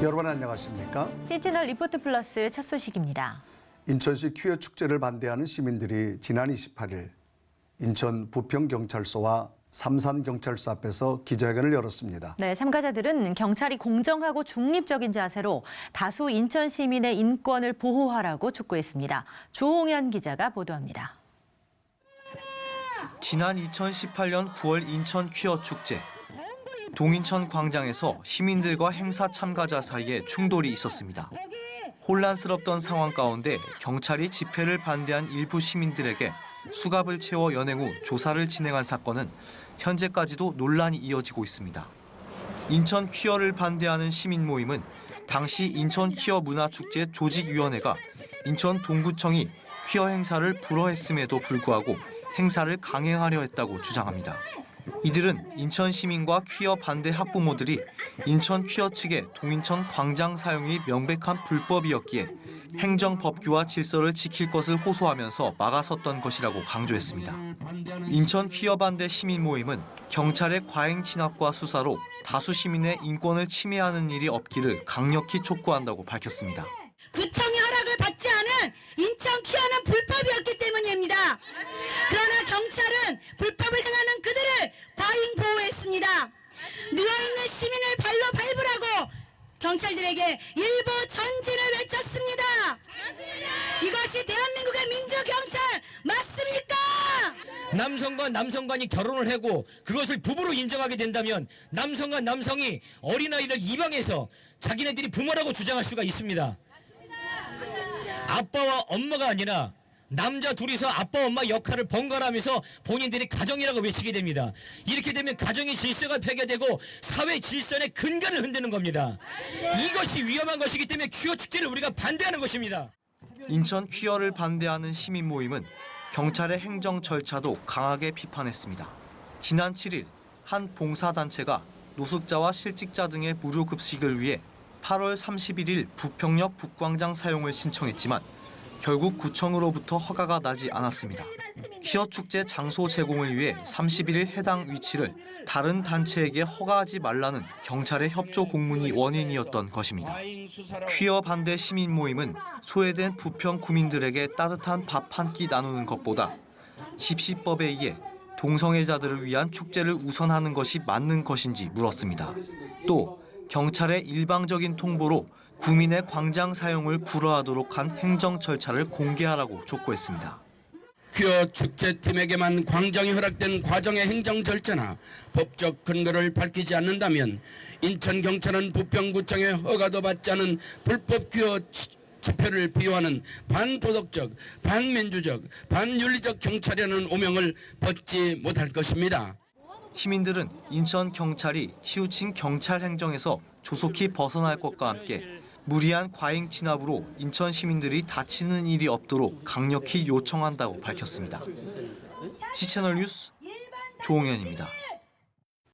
여러분 안녕하십니까? CG널 리포트 플러스 첫 소식입니다. 인천시 퀴어 축제를 반대하는 시민들이 지난 28일 인천 부평경찰서와 삼산경찰서 앞에서 기자회견을 열었습니다. 네, 참가자들은 경찰이 공정하고 중립적인 자세로 다수 인천 시민의 인권을 보호하라고 촉구했습니다. 조홍현 기자가 보도합니다. 지난 2018년 9월 인천 퀴어 축제. 동인천 광장에서 시민들과 행사 참가자 사이에 충돌이 있었습니다. 혼란스럽던 상황 가운데 경찰이 집회를 반대한 일부 시민들에게 수갑을 채워 연행 후 조사를 진행한 사건은 현재까지도 논란이 이어지고 있습니다. 인천 퀴어를 반대하는 시민 모임은 당시 인천 퀴어 문화축제 조직위원회가 인천 동구청이 퀴어 행사를 불허했음에도 불구하고 행사를 강행하려 했다고 주장합니다. 이들은 인천 시민과 퀴어 반대 학부모들이 인천 퀴어 측의 동인천 광장 사용이 명백한 불법이었기에 행정법규와 질서를 지킬 것을 호소하면서 막아섰던 것이라고 강조했습니다. 인천 퀴어 반대 시민 모임은 경찰의 과잉 진압과 수사로 다수 시민의 인권을 침해하는 일이 없기를 강력히 촉구한다고 밝혔습니다. 구청의 허락을 받지 않은 인천 퀴어는 불법이었기 때문입니다. 그러나 경찰은 불법을 행하는 그들을 과잉 보호했습니다. 누워있는 시민을 발로 밟으라고 경찰들에게 일부 전진을 외쳤습니다. 이것이 대한민국의 민주경찰 맞습니까? 남성과 남성간이 결혼을 하고 그것을 부부로 인정하게 된다면 남성과 남성이 어린아이를 입양해서 자기네들이 부모라고 주장할 수가 있습니다. 아빠와 엄마가 아니라 남자 둘이서 아빠 엄마 역할을 번갈아가면서 본인들이 가정이라고 외치게 됩니다. 이렇게 되면 가정의 질서가 폐괴되고 사회 질서의 근간을 흔드는 겁니다. 이것이 위험한 것이기 때문에 퀴어 축제를 우리가 반대하는 것입니다. 인천 퀴어를 반대하는 시민 모임은 경찰의 행정 절차도 강하게 비판했습니다. 지난 7일 한 봉사단체가 노숙자와 실직자 등의 무료 급식을 위해 8월 31일 부평역 북광장 사용을 신청했지만 결국 구청으로부터 허가가 나지 않았습니다. 퀴어 축제 장소 제공을 위해 31일 해당 위치를 다른 단체에게 허가하지 말라는 경찰의 협조 공문이 원인이었던 것입니다. 퀴어 반대 시민 모임은 소외된 부평 구민들에게 따뜻한 밥 한 끼 나누는 것보다 집시법에 의해 동성애자들을 위한 축제를 우선하는 것이 맞는 것인지 물었습니다. 또 경찰의 일방적인 통보로 구민의 광장 사용을 불허하도록 한 행정 절차를 공개하라고 촉구했습니다. 퀴어 축제팀에게만 광장이 허락된 과정의 행정 절차나 법적 근거를 밝히지 않는다면 인천경찰은 부평구청의 허가도 받지 않은 불법 퀴어 집회를 비호하는 반도덕적, 반민주적, 반윤리적 경찰이라는 오명을 벗지 못할 것입니다. 시민들은 인천 경찰이 치우친 경찰 행정에서 조속히 벗어날 것과 함께 무리한 과잉 진압으로 인천 시민들이 다치는 일이 없도록 강력히 요청한다고 밝혔습니다. CG널 뉴스 조홍현입니다.